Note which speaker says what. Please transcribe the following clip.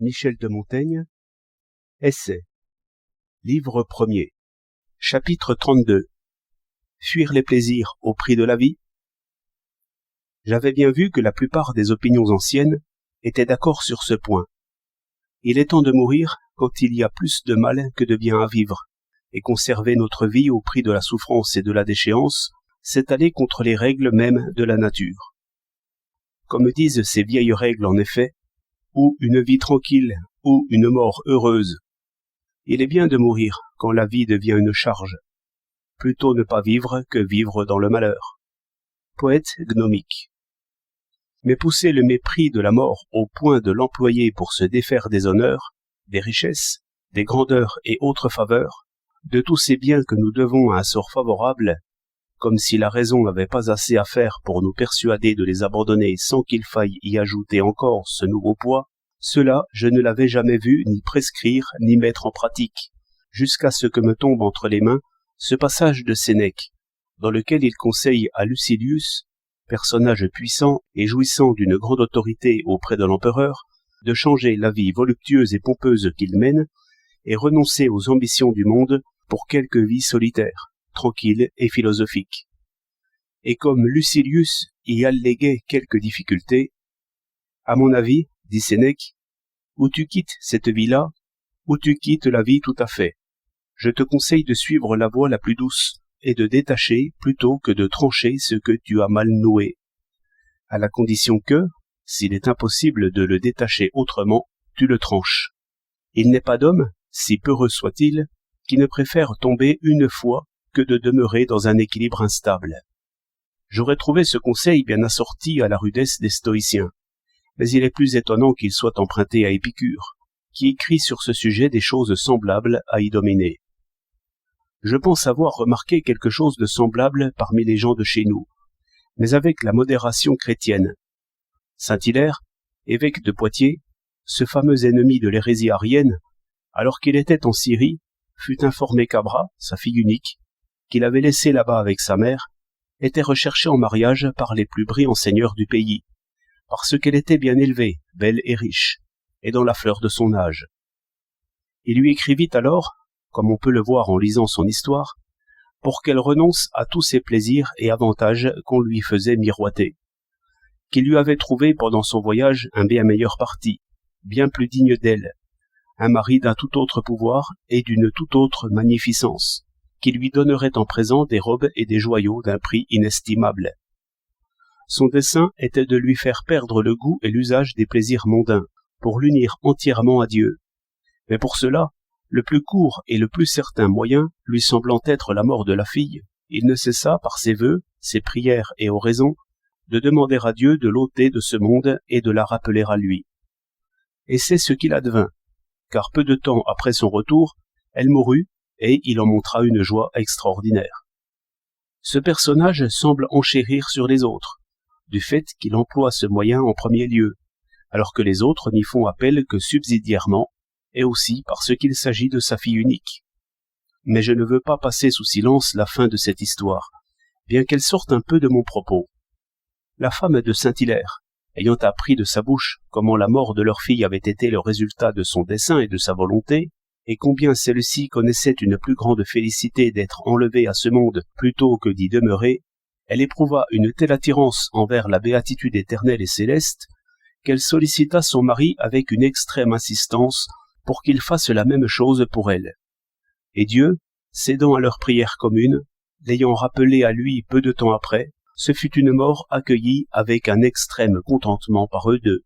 Speaker 1: Michel de Montaigne. Essai. Livre 1er. Chapitre 32. Fuir les plaisirs au prix de la vie. J'avais bien vu que la plupart des opinions anciennes étaient d'accord sur ce point. Il est temps de mourir quand il y a plus de mal que de bien à vivre, et conserver notre vie au prix de la souffrance et de la déchéance, c'est aller contre les règles mêmes de la nature. Comme disent ces vieilles règles en effet, ou une vie tranquille, ou une mort heureuse. Il est bien de mourir quand la vie devient une charge. Plutôt ne pas vivre que vivre dans le malheur. Poète gnomique. Mais pousser le mépris de la mort au point de l'employer pour se défaire des honneurs, des richesses, des grandeurs et autres faveurs, de tous ces biens que nous devons à un sort favorable, comme si la raison n'avait pas assez à faire pour nous persuader de les abandonner sans qu'il faille y ajouter encore ce nouveau poids, cela je ne l'avais jamais vu ni prescrire ni mettre en pratique, jusqu'à ce que me tombe entre les mains ce passage de Sénèque, dans lequel il conseille à Lucilius, personnage puissant et jouissant d'une grande autorité auprès de l'empereur, de changer la vie voluptueuse et pompeuse qu'il mène, et renoncer aux ambitions du monde pour quelque vie solitaire, tranquille et philosophique. Et comme Lucilius y alléguait quelques difficultés, à mon avis, dit Sénèque, ou tu quittes cette vie-là, ou tu quittes la vie tout à fait. Je te conseille de suivre la voie la plus douce, et de détacher plutôt que de trancher ce que tu as mal noué, à la condition que, s'il est impossible de le détacher autrement, tu le tranches. Il n'est pas d'homme, si peureux soit-il, qui ne préfère tomber une fois que de demeurer dans un équilibre instable. J'aurais trouvé ce conseil bien assorti à la rudesse des stoïciens, mais il est plus étonnant qu'il soit emprunté à Épicure, qui écrit sur ce sujet des choses semblables à Idoménée. Je pense avoir remarqué quelque chose de semblable parmi les gens de chez nous, mais avec la modération chrétienne. Saint-Hilaire, évêque de Poitiers, ce fameux ennemi de l'hérésie arienne, alors qu'il était en Syrie, fut informé qu'Abra, sa fille unique, qu'il avait laissée là-bas avec sa mère, était recherchée en mariage par les plus brillants seigneurs du pays, parce qu'elle était bien élevée, belle et riche, et dans la fleur de son âge. Il lui écrivit alors, comme on peut le voir en lisant son histoire, pour qu'elle renonce à tous ses plaisirs et avantages qu'on lui faisait miroiter, qu'il lui avait trouvé pendant son voyage un bien meilleur parti, bien plus digne d'elle, un mari d'un tout autre pouvoir et d'une toute autre magnificence, qui lui donnerait en présent des robes et des joyaux d'un prix inestimable. Son dessein était de lui faire perdre le goût et l'usage des plaisirs mondains, pour l'unir entièrement à Dieu. Mais pour cela, le plus court et le plus certain moyen lui semblant être la mort de la fille, il ne cessa par ses vœux, ses prières et oraisons, de demander à Dieu de l'ôter de ce monde et de la rappeler à lui. Et c'est ce qu'il advint, car peu de temps après son retour, elle mourut, et il en montra une joie extraordinaire. Ce personnage semble enchérir sur les autres, du fait qu'il emploie ce moyen en premier lieu, alors que les autres n'y font appel que subsidiairement, et aussi parce qu'il s'agit de sa fille unique. Mais je ne veux pas passer sous silence la fin de cette histoire, bien qu'elle sorte un peu de mon propos. La femme de Saint-Hilaire, ayant appris de sa bouche comment la mort de leur fille avait été le résultat de son dessein et de sa volonté, et combien celle-ci connaissait une plus grande félicité d'être enlevée à ce monde plutôt que d'y demeurer, elle éprouva une telle attirance envers la béatitude éternelle et céleste, qu'elle sollicita son mari avec une extrême insistance pour qu'il fasse la même chose pour elle. Et Dieu, cédant à leur prière commune, l'ayant rappelé à lui peu de temps après, ce fut une mort accueillie avec un extrême contentement par eux deux.